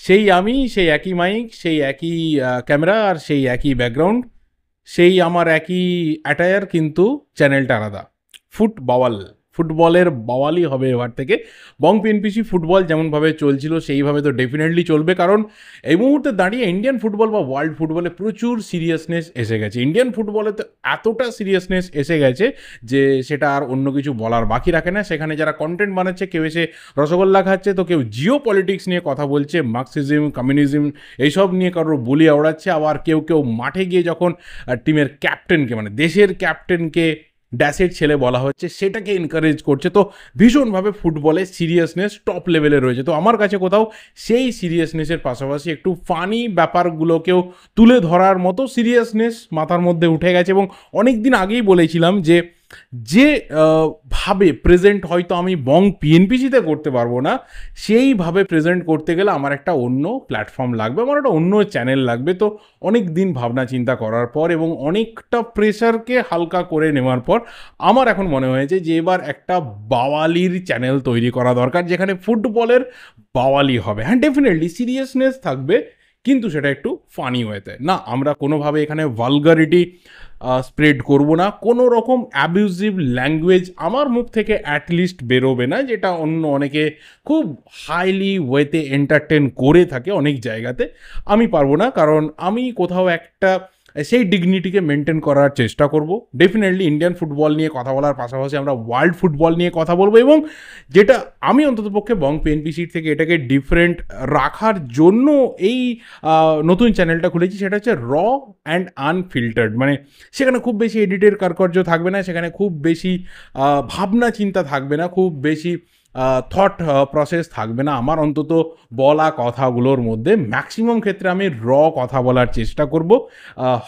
সেই আমি, সেই একই মাইক, সেই একই ক্যামেরা আর সেই একই ব্যাকগ্রাউন্ড, সেই আমার একই অ্যাটায়ার, কিন্তু চ্যানেলটা আলাদা। ফুট বাওয়াল, ফুটবলের বাওয়ালই হবে এবার থেকে। বং পিএনপিসি ফুটবল যেমনভাবে চলছিল সেইভাবে তো ডেফিনেটলি চলবে, কারণ এই মুহূর্তে দাঁড়িয়ে ইন্ডিয়ান ফুটবল বা ওয়ার্ল্ড ফুটবলে প্রচুর সিরিয়াসনেস এসে গেছে। ইন্ডিয়ান ফুটবলে তো এতটা সিরিয়াসনেস এসে গেছে যে সেটা আর অন্য কিছু বলার বাকি রাখে না। সেখানে যারা কন্টেন্ট বানাচ্ছে, কেউ এসে রসগোল্লা খাচ্ছে, তো কেউ জিও পলিটিক্স নিয়ে কথা বলছে, মার্কসিজম, কমিউনিজম এইসব নিয়ে কারোর বলি আওড়াচ্ছে। আবার কেউ কেউ মাঠে গিয়ে যখন টিমের ক্যাপ্টেনকে, মানে দেশের ক্যাপ্টেনকে ড্যাশের ছেলে বলা হচ্ছে, সেটাকে এনকারেজ করছে। তো ভীষণভাবে ফুটবলে সিরিয়াসনেস টপ লেভেলে রয়েছে। তো আমার কাছে কোথাও সেই সিরিয়াসনেসের পাশাপাশি একটু ফানি ব্যাপারগুলোকেও তুলে ধরার মতো সিরিয়াসনেস মাথার মধ্যে উঠে গেছে। এবং অনেক দিন আগেই বলেছিলাম যে যে ভাবে প্রেজেন্ট হয়তো আমি বং পিএনপিসিতে করতে পারবো না, সেইভাবে প্রেজেন্ট করতে গেলে আমার একটা অন্য প্ল্যাটফর্ম লাগবে, আমার একটা অন্য চ্যানেল লাগবে। তো অনেক দিন ভাবনা চিন্তা করার পর এবং অনেকটা প্রেশারকে হালকা করে নেওয়ার পর আমার এখন মনে হয়েছে যে এবার একটা বাওয়ালির চ্যানেল তৈরি করা দরকার, যেখানে ফুটবলের বাওয়ালি হবে। হ্যাঁ, ডেফিনেটলি সিরিয়াসনেস থাকবে, কিন্তু সেটা একটু ফানি ওয়েতে না। আমরা কোনোভাবে এখানে ভালগারিটি স্প্রেড করব না, কোনো রকম অ্যাবিউজিভ ল্যাঙ্গুয়েজ আমার মুখ থেকে অ্যাটলিস্ট বেরোবে না, যেটা অন্য অনেকে খুব হাইলি ওয়েতে এন্টারটেন করে থাকে অনেক জায়গাতে। আমি পারবো না, কারণ আমি কোথাও একটা সেই ডিগনিটিকে মেনটেন করার চেষ্টা করব। ডেফিনেটলি ইন্ডিয়ান ফুটবল নিয়ে কথা বলার পাশাপাশি আমরা ওয়ার্ল্ড ফুটবল নিয়ে কথা বলবো, এবং যেটা আমি অন্ততপক্ষে বং পিএনপিসির থেকে এটাকে ডিফারেন্ট রাখার জন্য এই নতুন চ্যানেলটা খুলেছি, সেটা হচ্ছে র অ্যান্ড আনফিল্টার্ড। মানে সেখানে খুব বেশি এডিটের কারকর্য থাকবে না, সেখানে খুব বেশি ভাবনা চিন্তা থাকবে না, খুব বেশি থট প্রসেস থাকবে না। আমার অন্তত বলা কথাগুলোর মধ্যে ম্যাক্সিমাম ক্ষেত্রে আমি র কথা বলার চেষ্টা করব।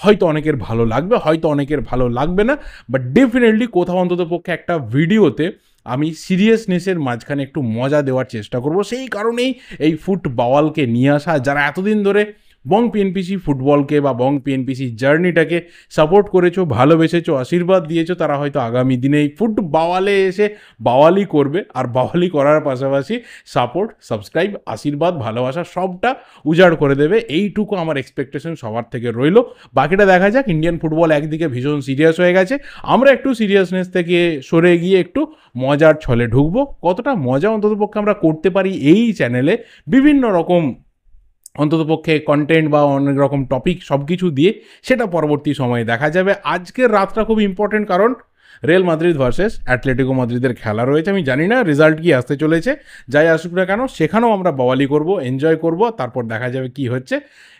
হয়তো অনেকের ভালো লাগবে, হয়তো অনেকের ভালো লাগবে না, বাট ডেফিনেটলি কোথাও অন্তত পক্ষে একটা ভিডিওতে আমি সিরিয়াসনেসের মাঝখানে একটু মজা দেওয়ার চেষ্টা করব। সেই কারণেই এই ফুট বাওয়ালকে নিয়ে আসা। যারা এতদিন ধরে বং পিএনপিসি ফুটবলকে বা বং পিএনপিসি জার্নিটাকে সাপোর্ট করেছো, ভালোবেসেছো, আশীর্বাদ দিয়েছো, তারা হয়তো আগামী দিনে এই ফুট বাওয়ালে এসে বাওয়ালি করবে। আর বাওয়ালি করার পাশাপাশি সাপোর্ট, সাবস্ক্রাইব, আশীর্বাদ, ভালোবাসা সবটা উজাড় করে দেবে, এইটুকু আমার এক্সপেকটেশন সবার থেকে রইল। বাকিটা দেখা যাক। ইন্ডিয়ান ফুটবল একদিকে ভীষণ সিরিয়াস হয়ে গেছে, আমরা একটু সিরিয়াসনেস থেকে সরে গিয়ে একটু মজার ছলে ঢুকবো। কতটা মজা অন্ততপক্ষে আমরা করতে পারি এই চ্যানেলে বিভিন্ন রকম অন্ততপক্ষে কন্টেন্ট বা অনেক রকম টপিক সব কিছু দিয়ে, সেটা পরবর্তী সময়ে দেখা যাবে। আজকের রাতটা খুব ইম্পর্টেন্ট, কারণ রিয়াল মাদ্রিদ ভার্সেস অ্যাটলেটিকো মাদ্রিদের খেলা রয়েছে। আমি জানি না রেজাল্ট কি আসতে চলেছে, যাই আসুক না কেন সেখানেও আমরা বাওয়ালি করব, এনজয় করব, তারপর দেখা যাবে কি হচ্ছে।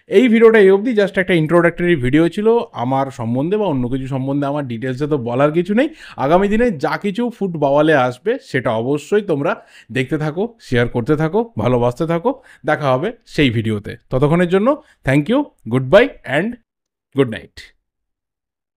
এই ভিডিওটা এই অবধি জাস্ট একটা ইন্ট্রোডাক্টরি ভিডিও ছিল আমার সম্বন্ধে বা অন্য কিছু সম্বন্ধে। আমার ডিটেলসে তো বলার কিছু নেই। আগামী দিনে যা কিছু ফুট বাওয়ালে আসবে সেটা অবশ্যই তোমরা দেখতে থাকো, শেয়ার করতে থাকো, ভালোবাসতে থাকো। দেখা হবে সেই ভিডিওতে। ততক্ষণের জন্য thank you, good bye and good night.